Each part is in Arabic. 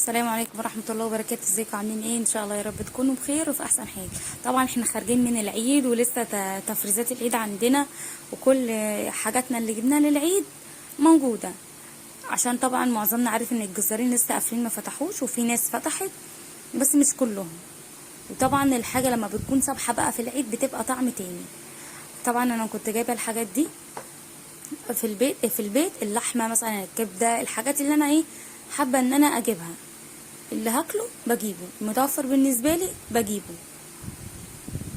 السلام عليكم ورحمة الله وبركاته. ازيكم عاملين ايه؟ ان شاء الله يا رب تكونوا بخير وفي احسن حال. طبعا احنا خارجين من العيد ولسه تفريزات العيد عندنا، وكل حاجاتنا اللي جبناها للعيد موجودة، عشان طبعا معظمنا عارف ان الجزارين لسه قافلين ما فتحوش، وفي ناس فتحت بس مش كلهم. وطبعا الحاجة لما بتكون صبحة بقى في العيد بتبقى طعم تاني. طبعا انا كنت جايبة الحاجات دي في البيت اللحمة مثلا، الكبدة، الحاجات اللي انا حابة ان انا اجيبها، اللي هاكله بجيبه، متوفر بالنسبه لي بجيبه.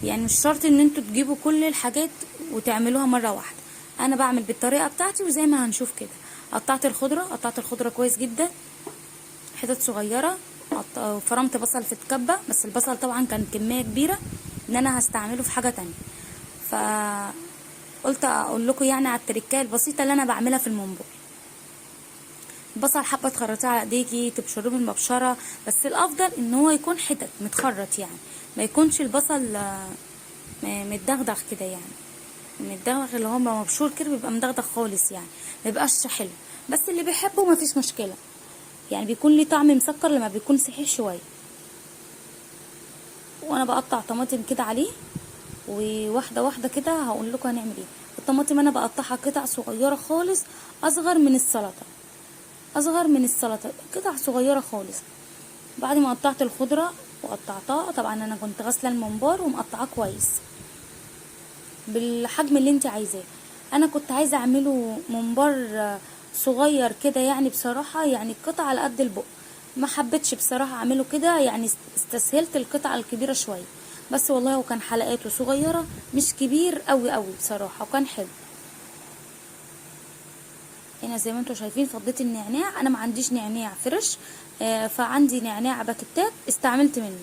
يعني مش شرط ان انتوا تجيبوا كل الحاجات وتعملوها مره واحده، انا بعمل بالطريقه بتاعتي وزي ما هنشوف كده. قطعت الخضره كويس جدا، حتت صغيره. فرمت بصل في الكبه، بس البصل طبعا كان كميه كبيره ان انا هستعمله في حاجه تانية، فقلت اقول لكم يعني على التركات البسيطه اللي انا بعملها في الممبار. البصل حابه تخرطيه على ايديكي، تبشروه بالمبشره، بس الافضل ان هو يكون حتت متخرط، يعني ما يكونش البصل متدغدغ كده، يعني متدغدغ اللي هو مبشور كده بيبقى مدغدغ خالص، يعني ما بيبقاش حلو. بس اللي بيحبه ما فيش مشكله، يعني بيكون ليه طعم مسكر لما بيكون صحيح شويه. وانا بقطع طماطم كده عليه، وواحده واحده كده هقول لكم هنعمل ايه. الطماطم انا بقطعها قطع صغيره خالص، اصغر من السلطه، قطع صغيره خالص. بعد ما قطعت الخضره وقطعتها، طبعا انا كنت غاسله الممبار ومقطعاه كويس بالحجم اللي انت عايزاه. انا كنت عايزه اعمله ممبار صغير كده، يعني بصراحه يعني قطعه على قد البق، ما حبيتش بصراحه اعمله كده، يعني استسهلت القطعه الكبيره شويه. بس والله هو كان حلقاته صغيره، مش كبير قوي قوي بصراحه، وكان حلو. هنا زي ما انتم شايفين فضيت النعناع، انا ما عنديش نعناع فريش، فعندي نعناع باكيتات استعملت منه.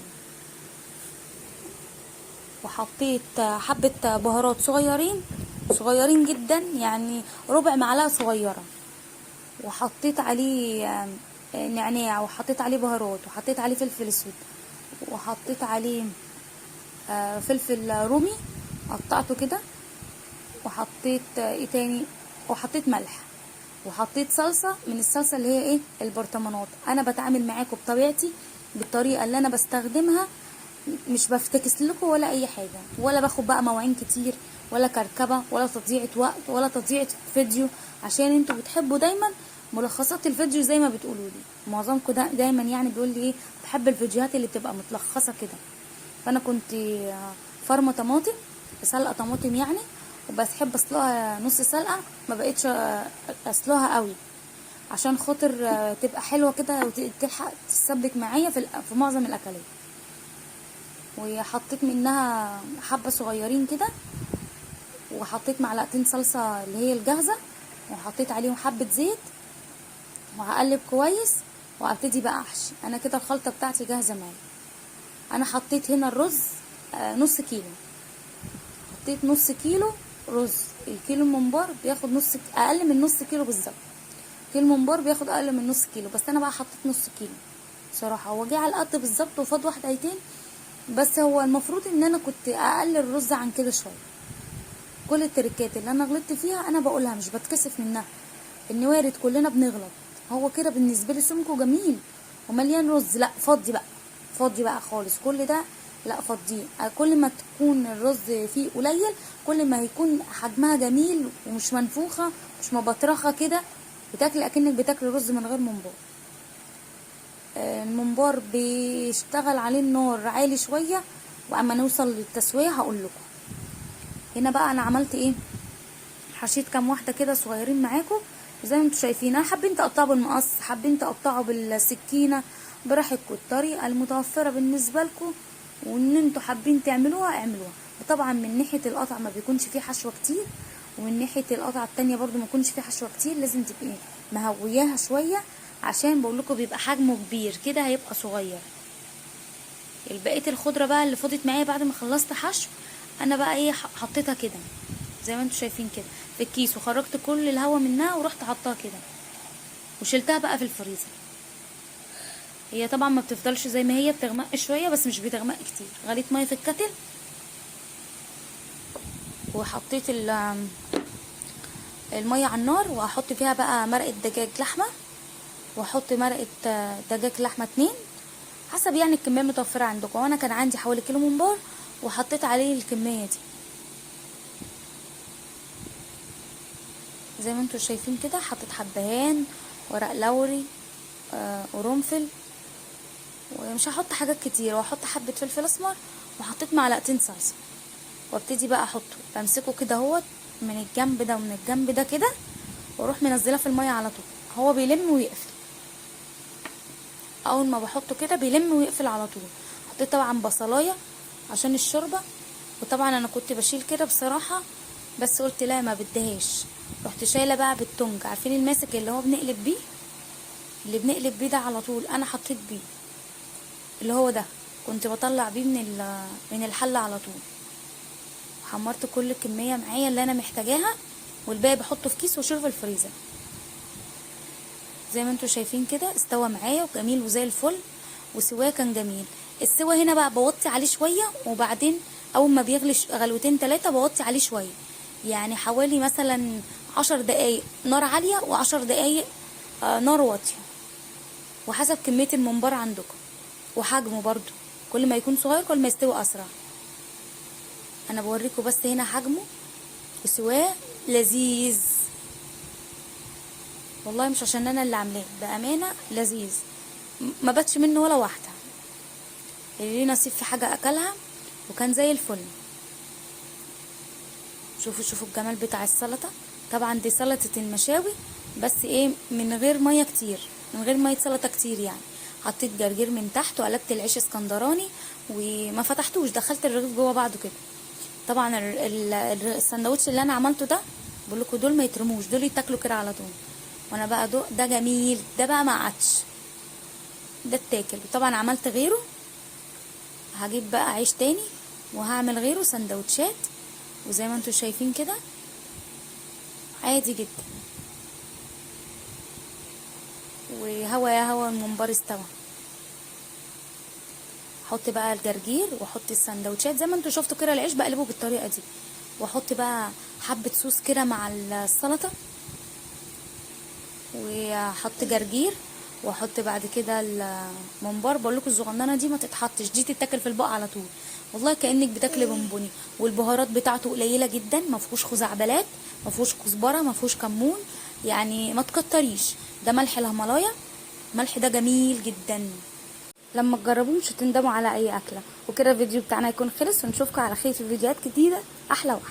وحطيت حبة بهارات صغيرين جدا، يعني ربع معلقة صغيرة. وحطيت عليه نعناع، وحطيت عليه بهارات، وحطيت عليه فلفل اسود، وحطيت عليه فلفل رومي قطعته كده. وحطيت ايه تاني، وحطيت ملح، وحطيت صلصة من الصلصة اللي هي البرطمانات. انا بتعامل معاكم بطبيعتي، بالطريقة اللي انا بستخدمها، مش بفتكس لكم ولا اي حاجة، ولا باخد بقى مواعين كتير، ولا كركبة، ولا تضييع وقت، ولا تضييع فيديو، عشان انتوا بتحبوا دايما ملخصات الفيديو زي ما بتقولوا لي. معظمكم دايما يعني بيقول لي بحب الفيديوهات اللي بتبقى متلخصة كده. فانا كنت فرمه طماطم، سلقه طماطم يعني، وبس بحب اسلقها نص سلقه، ما بقتش اسلقها قوي، عشان خاطر تبقى حلوه كده وتلحق تسبك معايا في معظم الاكلات. وحطيت منها حبه صغيرين كده، وحطيت معلقتين صلصه اللي هي الجاهزه، وحطيت عليهم حبه زيت، وهقلب كويس وابتدي بقى احشي. انا كده الخلطه بتاعتي جاهزه معايا. انا حطيت هنا الرز نص كيلو، حطيت نص كيلو رز. الكيلو ممبار بياخد اقل من نص كيلو بالظبط. كيلو ممبار بياخد اقل من نص كيلو، بس انا بقى حطيت نص كيلو بصراحه. هو جه على القد بالظبط، وفاض واحده ايتين، بس هو المفروض ان انا كنت اقلل الرز عن كده شويه. كل التركات اللي انا غلطت فيها انا بقولها، مش بتكسف منها، ان وارد كلنا بنغلط. هو كده بالنسبه لي سمكه جميل ومليان رز، لا فاضي بقى خالص كل ده، لا فاضيه. كل ما تكون الرز فيه قليل، كل ما هيكون حجمها جميل ومش منفوخه، مش مبطرخه كده، بتاكل اكنك بتاكل رز من غير ممبار. الممبار بيشتغل عليه النار عالي شويه، واما نوصل للتسويه هقول لكم. هنا بقى انا عملت حشيت كام واحده كده صغيرين معاكم زي ما انتم شايفين. انا حابين تقطعوا بالمقص، حابين تقطعوا بالسكينه، براحتكم، الطريقه المتوفره بالنسبه لكم وان انتوا حابين تعملوها اعملوها. طبعا من ناحيه القطع ما بيكونش فيه حشوه كتير، ومن ناحيه القطعه التانية برضو ما يكونش فيه حشوه كتير، لازم تبقي مهوياها شويه، عشان بقول لكم بيبقى حجمه كبير كده هيبقى صغير. البقيه الخضره بقى اللي فضت معايا بعد ما خلصت حشو، انا بقى حطيتها كده زي ما انتم شايفين كده في الكيس، وخرجت كل الهواء منها ورحت حطاها كده، وشلتها بقى في الفريزر. هي طبعا ما بتفضلش زي ما هي، بتغمق شويه بس مش بتغمق كتير. غليت ميه في الكتل، وحطيت الميه على النار، وهحط فيها بقى مرقه دجاج لحمه، واحط مرقه دجاج لحمه 2 حسب يعني الكميه المتوفره عندكم. وانا كان عندي حوالي كيلو ممبار وحطيت عليه الكميه دي زي ما انتوا شايفين كده. حطيت حبهان، ورق لوري، قرنفل، ومش هحط حاجات كتير، واحط حبه فلفل اسمر، وحطيت معلقتين صلصه. وابتدي بقى احطه، بمسكه كده اهوت من الجنب ده ومن الجنب ده كده، واروح منزله في الميه على طول. هو بيلم ويقفل، اول ما بحطه كده بيلم ويقفل على طول. حطيت طبعا بصلايه عشان الشوربه، وطبعا انا كنت بشيل كده بصراحه، بس قلت لا ما بدهاش، رحت شايله بقى بالتونج. عارفين الماسك اللي هو بنقلب بيه، اللي بنقلب بيه ده على طول انا حطيت بيه، اللي هو ده كنت بطلع بيه من الحله على طول. حمرت كل الكميه معايا اللي انا محتاجاها، والباقي بحطه في كيس واشيله في الفريزر. زي ما انتوا شايفين كده استوى معايا وجميل وزي الفل، وسواه كان جميل. السوا هنا بقى بوطي عليه شويه، وبعدين اول ما بيغلي غلوتين 3 بوطي عليه شويه، يعني حوالي مثلا 10 دقايق نار عاليه و10 دقايق نار واطيه، وحسب كميه الممبار عندكم وحجمه برضو. كل ما يكون صغير كل ما يستوي اسرع. انا بوريكم بس هنا حجمه وسواه لذيذ والله، مش عشان انا اللي عاملاه، بامانه لذيذ ما باتش منه ولا واحده. اللي ليه نصيب في حاجه اكلها وكان زي الفل. شوفوا الجمال بتاع السلطه. طبعا دي سلطه المشاوي، بس ايه من غير ميه كتير، من غير ميه سلطه كتير يعني. حطيت جرجير من تحت، وقلبت العيش اسكندراني وما فتحتوش، دخلت الرغيف جوه بعضه كده. طبعا السندوتش اللي انا عملته ده بقول لكم دول ما يترموش، دول يتاكلوا كده على طول. وانا بقى ده جميل، ده بقى ما عادش، ده اتاكل. طبعا عملت غيره، هجيب بقى عيش تاني وهعمل غيره سندوتشات، وزي ما انتوا شايفين كده عادي جدا. وهوا يا هوا الممبار استوى. احط بقى الجرجير واحط السندوتشات زي ما انتوا شفتوا كده. العيش بقلبه بالطريقه دي، واحط بقى حبه صوص كده مع السلطه، واحط جرجير، واحط بعد كده الممبار. بقول لكم الصغننه دي ما تتحطش، دي تتاكل في البق على طول والله، كانك بتاكلي بونبوني. والبهارات بتاعته قليله جدا، ما فيهوش خزعبلات، ما فيهوش كزبره، ما فيهوش كمون، يعني ما تكتريش. ده ملح الهيمالايا، الملح ده جميل جدا. لما تجربوه مش هتندموا على اي اكله. وكده الفيديو بتاعنا يكون خلص، ونشوفكم على خير في فيديوهات جديده احلى واحلى.